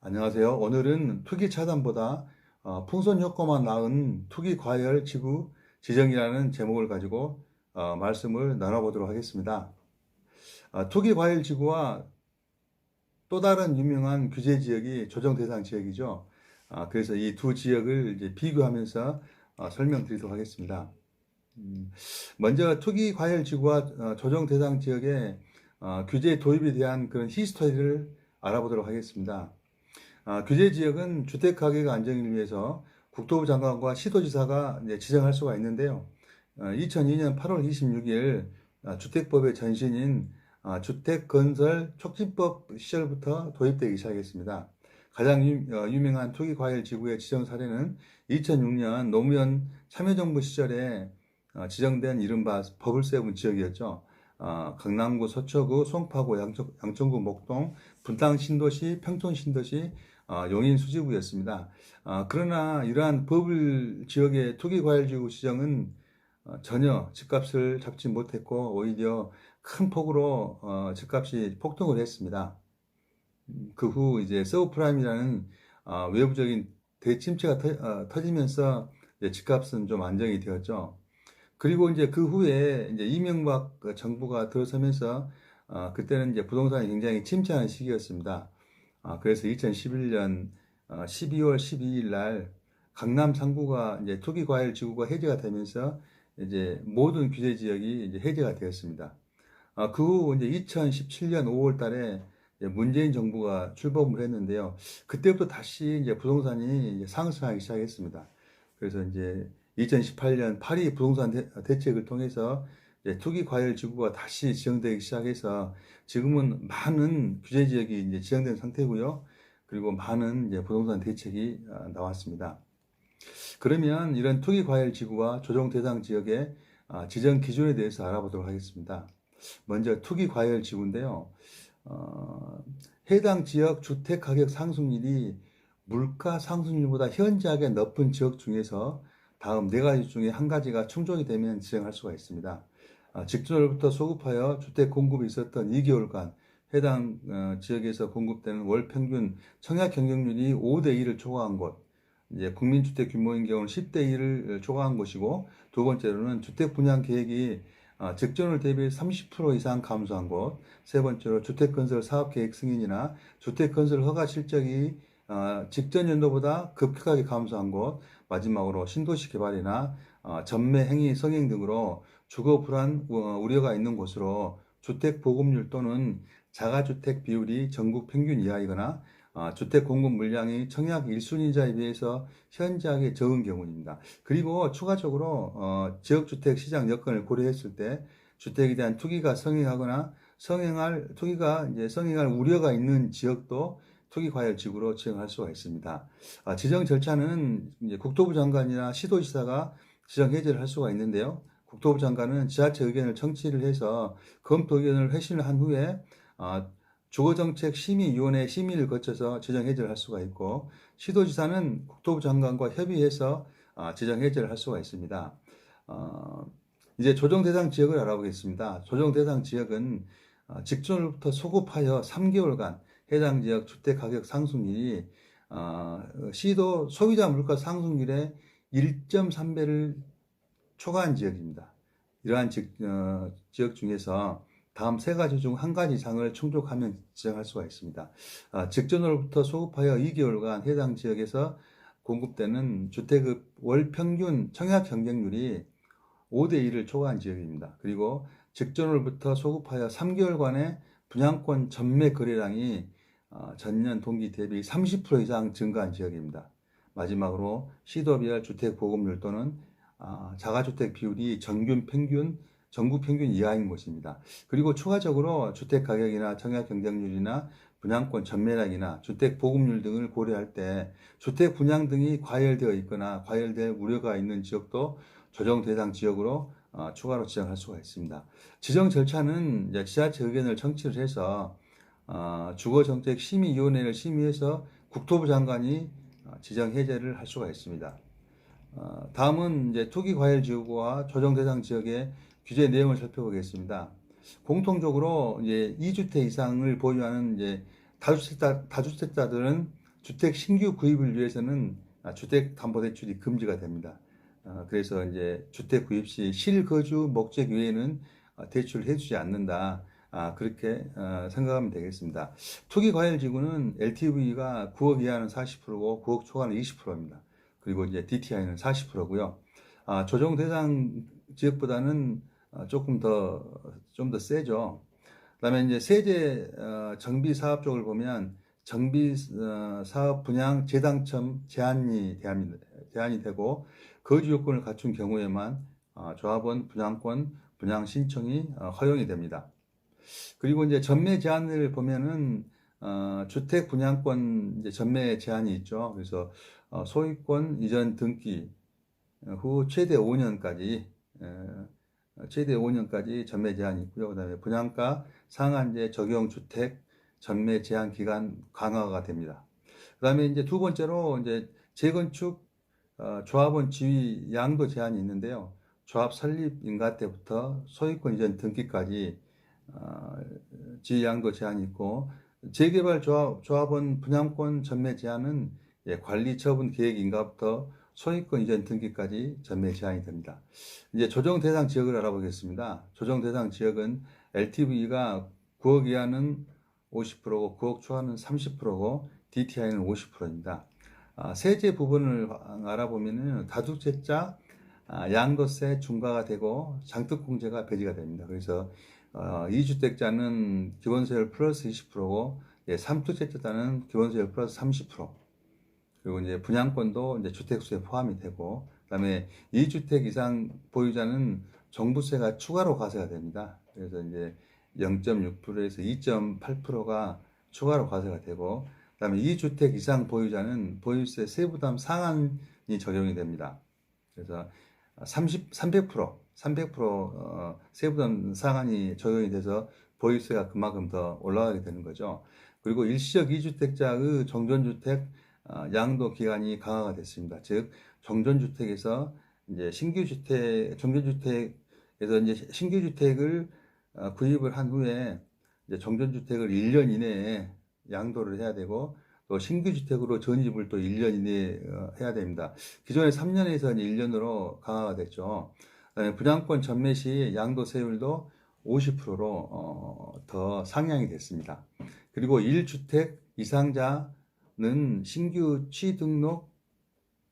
안녕하세요. 오늘은 투기 차단보다 풍선 효과만 나은 투기 과열 지구 지정이라는 제목을 가지고 말씀을 나눠보도록 하겠습니다. 투기 과열 지구와 또 다른 유명한 규제 지역이 조정 대상 지역이죠. 그래서 이 두 지역을 이제 비교하면서 설명드리도록 하겠습니다. 먼저 투기 과열 지구와 조정 대상 지역의 규제 도입에 대한 그런 히스토리를 알아보도록 하겠습니다. 규제 지역은 주택 가격 안정을 위해서 국토부 장관과 시도지사가 이제 지정할 수가 있는데요. 2002년 8월 26일 주택법의 전신인 주택건설 촉진법 시절부터 도입되기 시작했습니다. 가장 유명한 투기과열 지구의 지정 사례는 2006년 노무현 참여정부 시절에 지정된 이른바 버블세븐 지역이었죠. 강남구, 서초구, 송파구, 양천구, 목동, 분당 신도시, 평촌 신도시, 용인 수지구였습니다. 그러나 이러한 버블 지역의 투기과열지구 지정은 전혀 집값을 잡지 못했고 오히려 큰 폭으로 집값이 폭등을 했습니다. 그 후 이제 서브프라임이라는 외부적인 대침체가 터지면서 집값은 좀 안정이 되었죠. 그리고 이제 그 후에 이제 이명박 정부가 들어서면서 그때는 이제 부동산이 굉장히 침체하는 시기였습니다. 그래서 2011년 12월 12일 날 강남 3구가 이제 투기과열 지구가 해제가 되면서 이제 모든 규제 지역이 이제 해제가 되었습니다. 그 후 이제 2017년 5월 달에 문재인 정부가 출범을 했는데요. 그때부터 다시 이제 부동산이 이제 상승하기 시작했습니다. 그래서 이제 2018년 파리 부동산 대책을 통해서 투기 과열 지구가 다시 지정되기 시작해서 지금은 많은 규제 지역이 이제 지정된 상태고요. 그리고 많은 이제 부동산 대책이 나왔습니다. 그러면 이런 투기 과열 지구와 조정 대상 지역의 지정 기준에 대해서 알아보도록 하겠습니다. 먼저 투기 과열 지구인데요. 해당 지역 주택 가격 상승률이 물가 상승률보다 현저하게 높은 지역 중에서 다음 네 가지 중에 한 가지가 충족이 되면 지정할 수가 있습니다. 직전월부터 소급하여 주택 공급이 있었던 2개월간 해당 지역에서 공급되는 월 평균 청약 경쟁률이 5대 1을 초과한 곳, 이제 국민주택 규모인 경우는 10대 1을 초과한 곳이고, 두 번째로는 주택 분양 계획이 직전월 대비 30% 이상 감소한 곳, 세 번째로 주택건설 사업계획 승인이나 주택건설 허가 실적이 직전 연도보다 급격하게 감소한 곳, 마지막으로 신도시 개발이나 전매 행위 성행 등으로 주거 불안 우려가 있는 곳으로 주택 보급률 또는 자가주택 비율이 전국 평균 이하이거나 주택 공급 물량이 청약 1순위자에 비해서 현저하게 적은 경우입니다. 그리고 추가적으로 지역주택 시장 여건을 고려했을 때 주택에 대한 투기가 성행하거나 투기가 이제 성행할 우려가 있는 지역도 투기과열 지구로 지정할 수가 있습니다. 지정 절차는 이제 국토부 장관이나 시도지사가 지정 해제를 할 수가 있는데요. 국토부 장관은 지자체 의견을 청취를 해서 검토 의견을 회신을 한 후에 주거정책심의위원회 심의를 거쳐서 지정 해제를 할 수가 있고, 시도지사는 국토부 장관과 협의해서 지정 해제를 할 수가 있습니다. 이제 조정 대상 지역을 알아보겠습니다. 조정 대상 지역은 직전부터 소급하여 3개월간 해당 지역 주택 가격 상승률이 시도 소비자 물가 상승률의 1.3배를 초과한 지역입니다. 이러한 지역 중에서 다음 세 가지 중 한 가지 이상을 충족하면 지정할 수가 있습니다. 직전으로부터 소급하여 2개월간 해당 지역에서 공급되는 주택의 월 평균 청약 경쟁률이 5대 1을 초과한 지역입니다. 그리고 직전월부터 소급하여 3개월간의 분양권 전매 거래량이 전년 동기 대비 30% 이상 증가한 지역입니다. 마지막으로 시도별 주택 보급률 또는 자가주택 비율이 전국 평균 이하인 곳입니다. 그리고 추가적으로 주택 가격이나 청약 경쟁률이나 분양권 전매량이나 주택 보급률 등을 고려할 때 주택 분양 등이 과열되어 있거나 과열될 우려가 있는 지역도 조정 대상 지역으로 추가로 지정할 수가 있습니다. 지정 절차는 지자체 의견을 청취를 해서 주거정책심의위원회를 심의해서 국토부 장관이 지정 해제를 할 수가 있습니다. 다음은 이제 투기과열지구와 조정 대상 지역의 규제 내용을 살펴보겠습니다. 공통적으로 이제 2주택 이상을 보유하는 이제 다주택자들은 주택 신규 구입을 위해서는 주택담보대출이 금지가 됩니다. 그래서 이제 주택 구입 시 실거주 목적 외에는 대출을 해주지 않는다. 그렇게 생각하면 되겠습니다. 투기과열지구는 LTV가 9억 이하는 40%고 9억 초과는 20%입니다. 그리고 이제 DTI는 40%고요. 조정 대상 지역보다는 좀 더 세죠. 그다음에 이제 세제 정비 사업 쪽을 보면 정비 사업 분양 재당첨 제한이 되고 거주 요건을 갖춘 경우에만 조합원 분양권 분양 신청이 허용이 됩니다. 그리고 이제 전매 제한을 보면은 주택 분양권 이제 전매 제한이 있죠. 그래서 소유권 이전 등기 후 최대 5년까지 전매 제한이 있고요. 그다음에 분양가 상한제 적용 주택 전매 제한 기간 강화가 됩니다. 그다음에 이제 두 번째로 이제 재건축 조합원 지위 양도 제한이 있는데요. 조합 설립 인가 때부터 소유권 이전 등기까지 지위 양도 제한이 있고 재개발 조합원 분양권 전매 제한은 관리 처분 계획 인가부터 소유권 이전 등기까지 전매 제한이 됩니다. 이제 조정 대상 지역을 알아보겠습니다. 조정 대상 지역은 LTV가 9억 이하는 50%고 9억 초과는 30%고 DTI는 50%입니다. 세제 부분을 알아보면은 다주택자 양도세 중과가 되고 장특공제가 배제가 됩니다. 그래서 2주택자는 기본세율 플러스 20%고 3주택자는 기본세율 플러스 30%. 그리고 이제 분양권도 이제 주택수에 포함이 되고, 그다음에 2주택 이상 보유자는 종부세가 추가로 과세가 됩니다. 그래서 이제 0.6%에서 2.8%가 추가로 과세가 되고, 그다음에 2주택 이상 보유자는 보유세 세부담 상한이 적용이 됩니다. 그래서 300% 세부담 상한이 적용이 돼서 보유세가 그만큼 더 올라가게 되는 거죠. 그리고 일시적 2주택자의 정전주택 양도 기간이 강화가 됐습니다. 즉 정전주택에서 이제 정전주택에서 이제 신규 주택을 구입을 한 후에 이제 정전주택을 1년 이내에 양도를 해야 되고 또 신규 주택으로 전입을 또 1년 이내에 해야 됩니다. 기존에 3년에서 1년으로 강화가 됐죠. 분양권 전매 시 양도세율도 50%로 더 상향이 됐습니다. 그리고 1주택 이상자는 신규 취등록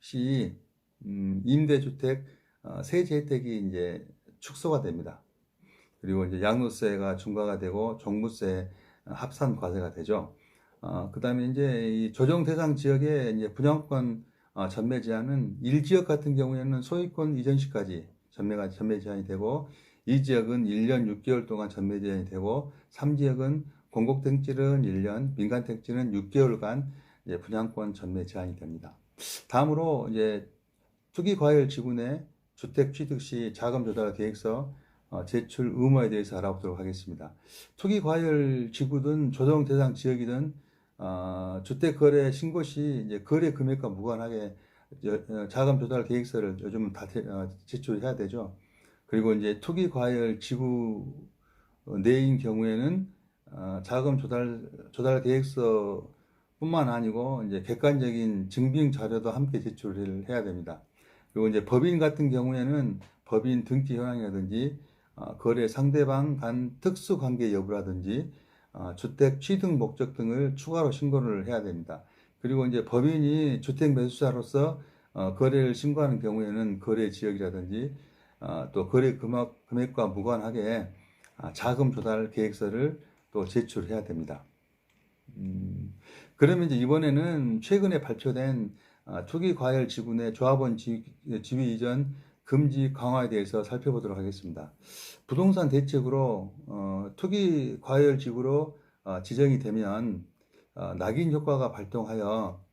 시 임대주택 세제 혜택이 이제 축소가 됩니다. 그리고 이제 양도세가 중과가 되고 종부세 합산 과세가 되죠. 그 다음에 이제 이 조정 대상 지역의 이제 분양권 전매 제한은 1지역 같은 경우에는 소유권 이전 시까지 전매 제한이 되고 2지역은 1년 6개월 동안 전매 제한이 되고 3지역은 공공택지는 1년, 민간택지는 6개월간 이제 분양권 전매 제한이 됩니다. 다음으로 이제 투기과열 지구 내 주택 취득 시 자금 조달 계획서 제출 의무화에 대해서 알아보도록 하겠습니다. 투기과열 지구든 조정 대상 지역이든 주택 거래 신고 시 이제 거래 금액과 무관하게 자금 조달 계획서를 요즘은 다 제출해야 되죠. 그리고 이제 투기과열 지구 내인 경우에는 자금 조달 계획서뿐만 아니고 이제 객관적인 증빙 자료도 함께 제출을 해야 됩니다. 그리고 이제 법인 같은 경우에는 법인 등기 현황이라든지 거래 상대방 간 특수 관계 여부라든지 주택 취득 목적 등을 추가로 신고를 해야 됩니다. 그리고 이제 법인이 주택 매수자로서 거래를 신고하는 경우에는 거래 지역이라든지 또 거래 금액과 무관하게 자금 조달 계획서를 또 제출해야 됩니다. 그러면 이제 이번에는 최근에 발표된 투기 과열 지구 내 조합원 지위 이전 금지 강화에 대해서 살펴보도록 하겠습니다. 부동산 대책으로 투기 과열 지구로 지정이 되면 낙인 효과가 발동하여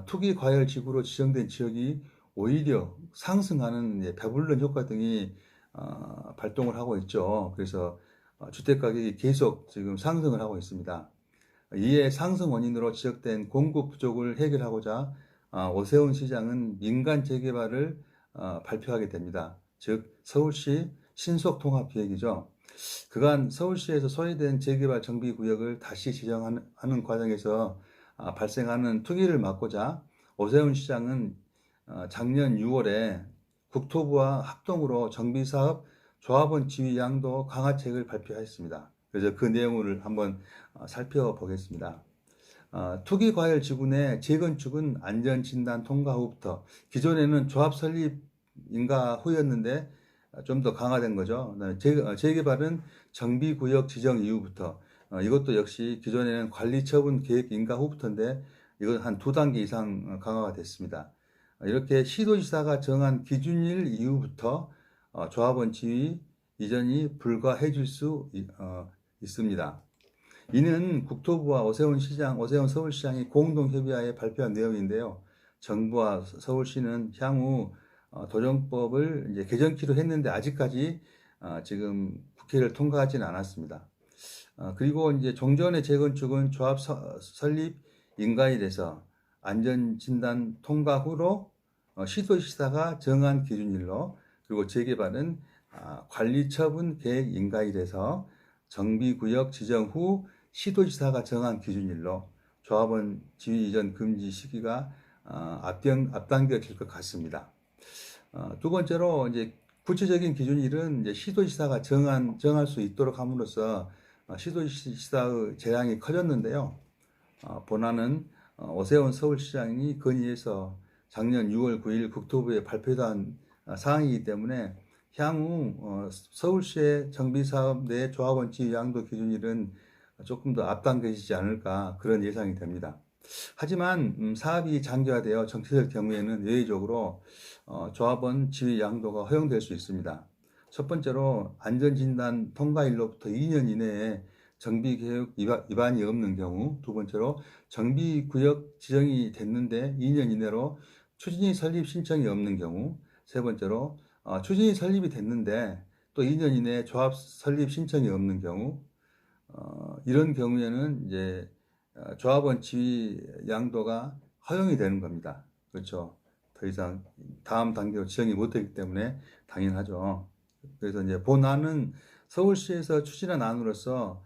투기 과열 지구로 지정된 지역이 오히려 상승하는 배불른 효과 등이 발동을 하고 있죠. 그래서 주택 가격이 계속 지금 상승을 하고 있습니다. 이에 상승 원인으로 지적된 공급 부족을 해결하고자 오세훈 시장은 민간 재개발을 발표하게 됩니다. 즉 서울시 신속통합계획이죠. 그간 서울시에서 소외된 재개발 정비구역을 다시 지정하는 과정에서 발생하는 투기를 막고자 오세훈 시장은 작년 6월에 국토부와 합동으로 정비사업 조합원 지위 양도 강화책을 발표했습니다. 그래서 그 내용을 한번 살펴보겠습니다. 투기과열지구 내 재건축은 안전진단 통과 후부터, 기존에는 조합 설립 인가 후였는데 좀 더 강화된 거죠. 재개발은 정비구역 지정 이후부터, 이것도 역시 기존에는 관리처분 계획 인가 후부터인데 이건 한 2단계 이상 강화가 됐습니다. 이렇게 시도지사가 정한 기준일 이후부터 조합원 지위 이전이 불가해질 수 있습니다. 이는 국토부와 오세훈 서울시장이 공동협의하에 발표한 내용인데요. 정부와 서울시는 향후 도정법을 이제 개정키로 했는데 아직까지 지금 국회를 통과하지는 않았습니다. 그리고 이제 종전의 재건축은 조합 설립 인가일에서 안전진단 통과 후로 시도지사가 정한 기준일로, 그리고 재개발은 관리처분 계획 인가일에서 정비구역 지정 후 시도지사가 정한 기준일로 조합원 지위 이전 금지 시기가 앞당겨질 것 같습니다. 두 번째로 이제 구체적인 기준일은 이제 시도지사가 정할 수 있도록 함으로써 시도지사의 재량이 커졌는데요. 본안은 오세훈 서울시장이 건의해서 작년 6월 9일 국토부에 발표한 사항이기 때문에 향후 서울시의 정비사업 내 조합원 지위 양도 기준일은 조금 더 앞당겨지지 않을까, 그런 예상이 됩니다. 하지만 사업이 장기화되어 정체될 경우에는 예외적으로 조합원 지위 양도가 허용될 수 있습니다. 첫 번째로 안전진단 통과일로부터 2년 이내에 정비계획 위반이 없는 경우, 두 번째로 정비구역 지정이 됐는데 2년 이내로 추진위 설립 신청이 없는 경우, 세 번째로 추진위 설립이 됐는데 또 2년 이내에 조합 설립 신청이 없는 경우, 이런 경우에는 이제 조합원 지위 양도가 허용이 되는 겁니다. 그렇죠. 더 이상 다음 단계로 지정이 못되기 때문에 당연하죠. 그래서 이제 본안은 서울시에서 추진한 안으로서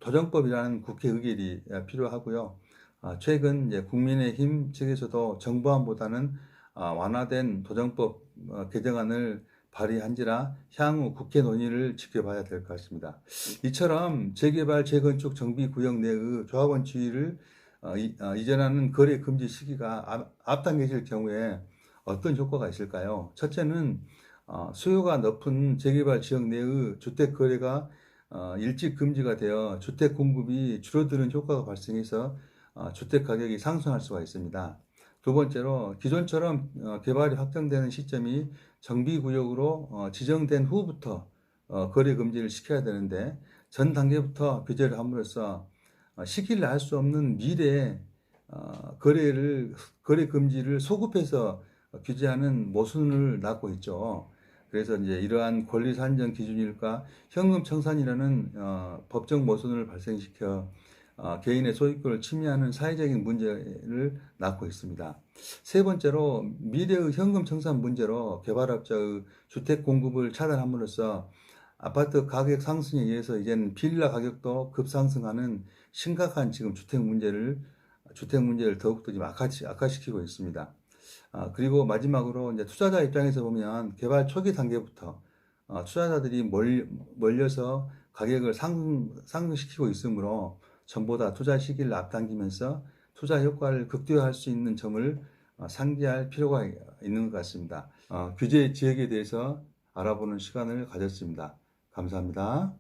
도정법이라는 국회 의결이 필요하고요. 최근 이제 국민의힘 측에서도 정부안보다는 완화된 도정법 개정안을 발의한지라 향후 국회 논의를 지켜봐야 될 것 같습니다. 이처럼 재개발, 재건축, 정비구역 내의 조합원 지위를 이전하는 거래 금지 시기가 앞당겨질 경우에 어떤 효과가 있을까요? 첫째는 수요가 높은 재개발 지역 내의 주택 거래가 일찍 금지가 되어 주택 공급이 줄어드는 효과가 발생해서 주택 가격이 상승할 수가 있습니다. 두 번째로 기존처럼 개발이 확정되는 시점이 정비구역으로 지정된 후부터 거래 금지를 시켜야 되는데 전 단계부터 규제를 함으로써 시기를 알 수 없는 미래에 거래 금지를 소급해서 규제하는 모순을 낳고 있죠. 그래서 이제 이러한 권리 산정 기준일과 현금 청산이라는 법적 모순을 발생시켜 개인의 소유권을 침해하는 사회적인 문제를 낳고 있습니다. 세 번째로 미래의 현금 청산 문제로 개발업자의 주택 공급을 차단함으로써 아파트 가격 상승에 의해서 이제는 빌라 가격도 급상승하는 심각한 지금 주택 문제를 더욱더 지금 악화시키고 있습니다. 그리고 마지막으로 이제 투자자 입장에서 보면 개발 초기 단계부터 투자자들이 몰려서 가격을 상승시키고 있으므로 전보다 투자 시기를 앞당기면서 투자 효과를 극대화할 수 있는 점을 상기할 필요가 있는 것 같습니다. 규제 지역에 대해서 알아보는 시간을 가졌습니다. 감사합니다.